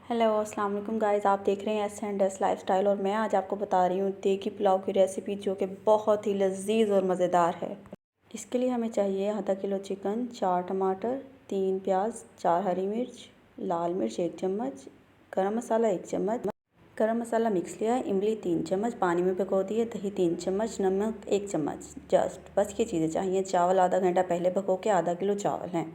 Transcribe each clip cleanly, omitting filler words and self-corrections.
Hello अस्सलाम वालेकुम guys, आप देख रहे हैं एस एंड एस लाइफस्टाइल और मैं आज आपको बता रही हूँ देगी पुलाव की रेसिपी जो कि बहुत ही लजीज और मज़ेदार है। इसके लिए हमें चाहिए आधा किलो चिकन, 4 टमाटर, 3 प्याज, 4 हरी मिर्च, लाल मिर्च 1 चम्मच, गरम मसाला 1 चम्मच, गरम मसाला मिक्स लिया है, इमली 3 चम्मच पानी में भिगो दी है, दही 3 चम्मच, नमक 1 चम्मच, जस्ट बस ये चीज़ें चाहिए। चावल आधा घंटा पहले भिगो के, आधा किलो चावल हैं।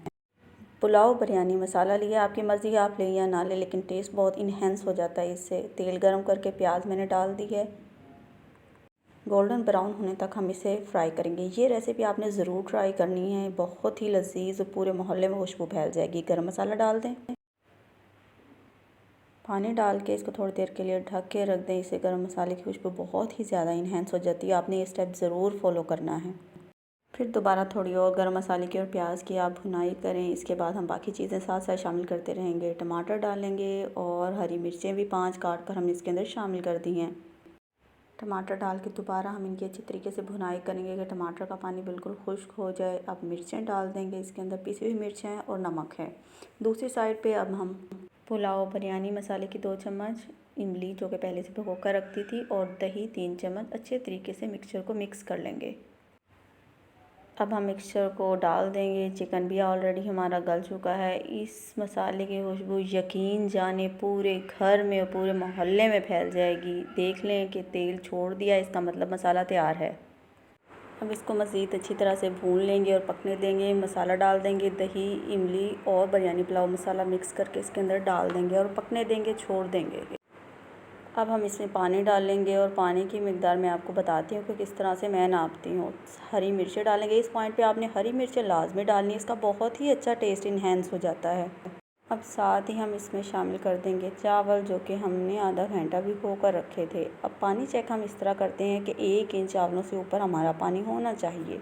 पुलाव बिरयानी मसाला लिया, आपकी मर्ज़ी आप लें या ना लें, लेकिन टेस्ट बहुत इन्हेंस हो जाता है इससे। तेल गरम करके प्याज मैंने डाल दी है, गोल्डन ब्राउन होने तक हम इसे फ्राई करेंगे। ये रेसिपी आपने ज़रूर ट्राई करनी है, बहुत ही लजीज, पूरे मोहल्ले में खुशबू फैल जाएगी। गरम मसाला डाल दें, पानी डाल के इसको थोड़ी देर के लिए ढक के रख दें। इससे गरम मसाले की खुशबू बहुत ही ज़्यादा इन्हेंस हो जाती है। आपने ये स्टेप ज़रूर फॉलो करना है। फिर दोबारा थोड़ी और गरम मसाले की और प्याज की आप भुनाई करें। इसके बाद हम बाकी चीज़ें साथ साथ शामिल करते रहेंगे। टमाटर डालेंगे और हरी मिर्चें भी 5 काट कर हमने इसके अंदर शामिल कर दी हैं। टमाटर डाल के दोबारा हम इनकी अच्छी तरीके से भुनाई करेंगे कि टमाटर का पानी बिल्कुल खुश्क हो जाए। अब मिर्चें डाल देंगे, इसके अंदर पिसी हुई मिर्चें हैं और नमक है। दूसरी साइड पे अब हम पुलाव बिरयानी मसाले की 2 चम्मच, इमली जो कि पहले से भिगो कर रखती थी, और दही 3 चम्मच अच्छे तरीके से मिक्सचर को मिक्स कर लेंगे। अब हम मिक्सचर को डाल देंगे। चिकन भी ऑलरेडी हमारा गल चुका है। इस मसाले की खुशबू यकीन जाने पूरे घर में और पूरे मोहल्ले में फैल जाएगी। देख लें कि तेल छोड़ दिया, इसका मतलब मसाला तैयार है। अब इसको मज़ीद अच्छी तरह से भून लेंगे और पकने देंगे। मसाला डाल देंगे, दही, इमली और बिरयानी पुलाव मसाला मिक्स करके इसके अंदर डाल देंगे और पकने देंगे, छोड़ देंगे। अब हम इसमें पानी डालेंगे और पानी की मिकदार मैं आपको बताती हूँ कि किस तरह से मैं नापती हूँ। हरी मिर्चें डालेंगे, इस पॉइंट पे आपने हरी मिर्चें लाजमी डालनी है, इसका बहुत ही अच्छा टेस्ट इन्हेंस हो जाता है। अब साथ ही हम इसमें शामिल कर देंगे चावल जो कि हमने आधा घंटा भिगो कर रखे थे। अब पानी चेक हम इस तरह करते हैं कि 1 इंच चावलों से ऊपर हमारा पानी होना चाहिए।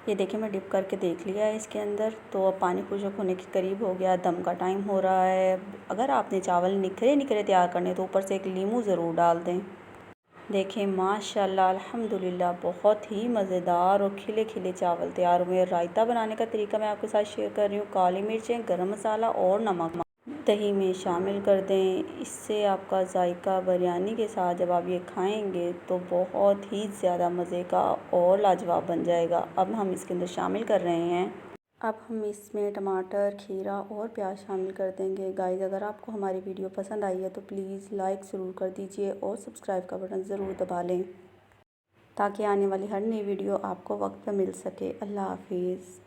ये देखिए मैं डिप करके देख लिया है इसके अंदर, तो अब पानी खुशक होने के करीब हो गया। दम का टाइम हो रहा है। अगर आपने चावल निखरे निखरे तैयार करने तो ऊपर से एक नींबू ज़रूर डाल दें। देखें माशाल्लाह अल्हम्दुलिल्लाह बहुत ही मज़ेदार और खिले खिले चावल तैयार हुए। रायता बनाने का तरीका मैं आपके साथ शेयर कर रही हूँ। काली मिर्चें, गरम मसाला और नमक दही में शामिल कर दें। इससे आपका जायका बिरयानी के साथ जब आप ये खाएंगे तो बहुत ही ज़्यादा मज़े का और लाजवाब बन जाएगा। अब हम इसके अंदर शामिल कर रहे हैं, अब हम इसमें टमाटर, खीरा और प्याज शामिल कर देंगे। गाइस, अगर आपको हमारी वीडियो पसंद आई है तो प्लीज़ लाइक ज़रूर कर दीजिए और सब्सक्राइब का बटन ज़रूर दबा लें ताकि आने वाली हर नई वीडियो आपको वक्त पर मिल सके। अल्लाह हाफिज़।